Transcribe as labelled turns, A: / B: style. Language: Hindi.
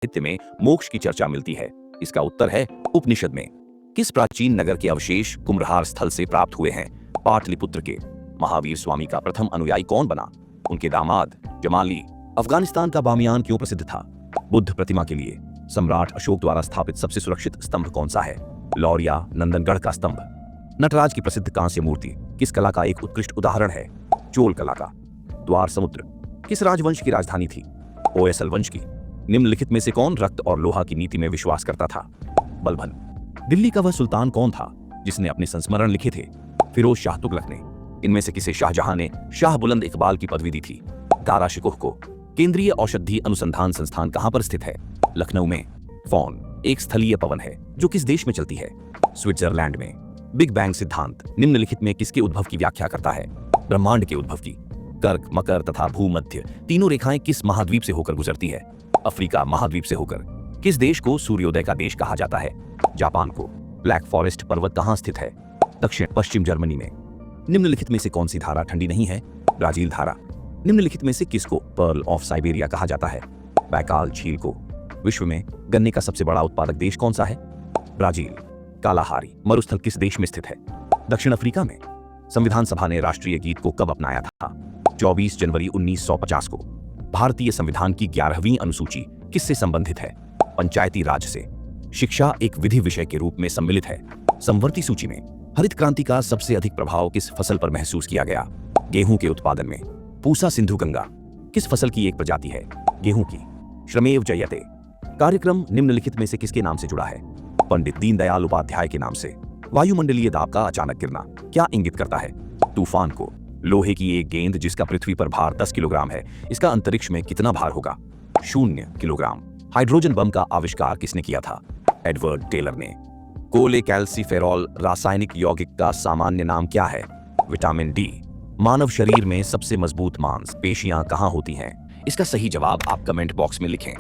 A: साहित्य में मोक्ष की चर्चा मिलती है? इसका उत्तर है उपनिषद में। किस प्राचीन नगर के अवशेष कुम्भलहार स्थल से प्राप्त हुए हैं? पाटलिपुत्र के। महावीर स्वामी का प्रथम अनुयायी कौन बना? उनके दामाद जमाली। अफगानिस्तान का बामियान क्यों प्रसिद्ध था? बुद्ध प्रतिमा के लिए। सम्राट अशोक द्वारा स्थापित सबसे सुरक्षित स्तंभ कौन सा है? लौरिया नंदनगढ़ का स्तंभ। नटराज की प्रसिद्ध कांस्य मूर्ति किस कला का एक उत्कृष्ट उदाहरण है? चोल कला का। द्वार समुद्र किस राजवंश की राजधानी थी? ओएसल वंश की। निम्नलिखित में से कौन रक्त और लोहा की नीति में विश्वास करता था? बलबन। दिल्ली का वह सुल्तान कौन था जिसने अपने संस्मरण लिखे थे? फिरोज शाह तुगलक ने। इनमें से किसे शाहजहां ने शाह बुलंद इकबाल की पदवी दी थी? दारा शिकोह को। केंद्रीय औषधि अनुसंधान संस्थान कहां पर स्थित है? लखनऊ में। फॉन एक स्थलीय पवन है जो किस देश में चलती है? स्विट्जरलैंड में। बिग बैंग सिद्धांत निम्नलिखित में किसके उद्भव की व्याख्या करता है? ब्रह्मांड के उद्भव की। कर्क, मकर तथा भूमध्य तीनों रेखाएं किस महाद्वीप से होकर गुजरती है? अफ्रीका महाद्वीप से होकर। किस देश को सूर्योदय का देश कहा जाता है? जापान को। ब्लैक फॉरेस्ट पर्वत कहां स्थित है? दक्षिण पश्चिम जर्मनी में। निम्नलिखित में से कौन सी धारा ठंडी नहीं है? ब्राजील धारा। निम्नलिखित में से किसको पर्ल ऑफ साइबेरिया कहा जाता है? बैकाल झील को। विश्व में गन्ने का सबसे बड़ा उत्पादक देश कौन सा है? ब्राजील। कालाहारी मरुस्थल किस देश में स्थित है? दक्षिण अफ्रीका में। संविधान सभा ने राष्ट्रीय गीत को कब अपनाया था? 24 जनवरी 1950 को। भारतीय संविधान की 11वीं अनुसूची किससे संबंधित है? पंचायती राज से। शिक्षा एक विधि विषय के रूप में सम्मिलित है। समवर्ती सूची में हरित क्रांति का सबसे अधिक प्रभाव किस फसल पर महसूस किया गया? गेहूं के उत्पादन में। पूसा सिंधु गंगा किस फसल की एक प्रजाति है? गेहूं की। श्रमेव जयते कार्यक्रम निम्नलिखित में से किसके नाम से जुड़ा है? पंडित दीनदयाल उपाध्याय के नाम से। वायुमंडलीय दाब का अचानक गिरना क्या इंगित करता है? तूफान को। लोहे की एक गेंद जिसका पृथ्वी पर भार 10 किलोग्राम है, इसका अंतरिक्ष में कितना भार होगा? 0 किलोग्राम। हाइड्रोजन बम का आविष्कार किसने किया था? एडवर्ड टेलर ने। कोलेकैल्सिफेरॉल रासायनिक यौगिक का सामान्य नाम क्या है? Vitamin D. मानव शरीर में सबसे मजबूत मांसपेशियां कहां होती हैं? इसका सही जवाब आप कमेंट बॉक्स में लिखें।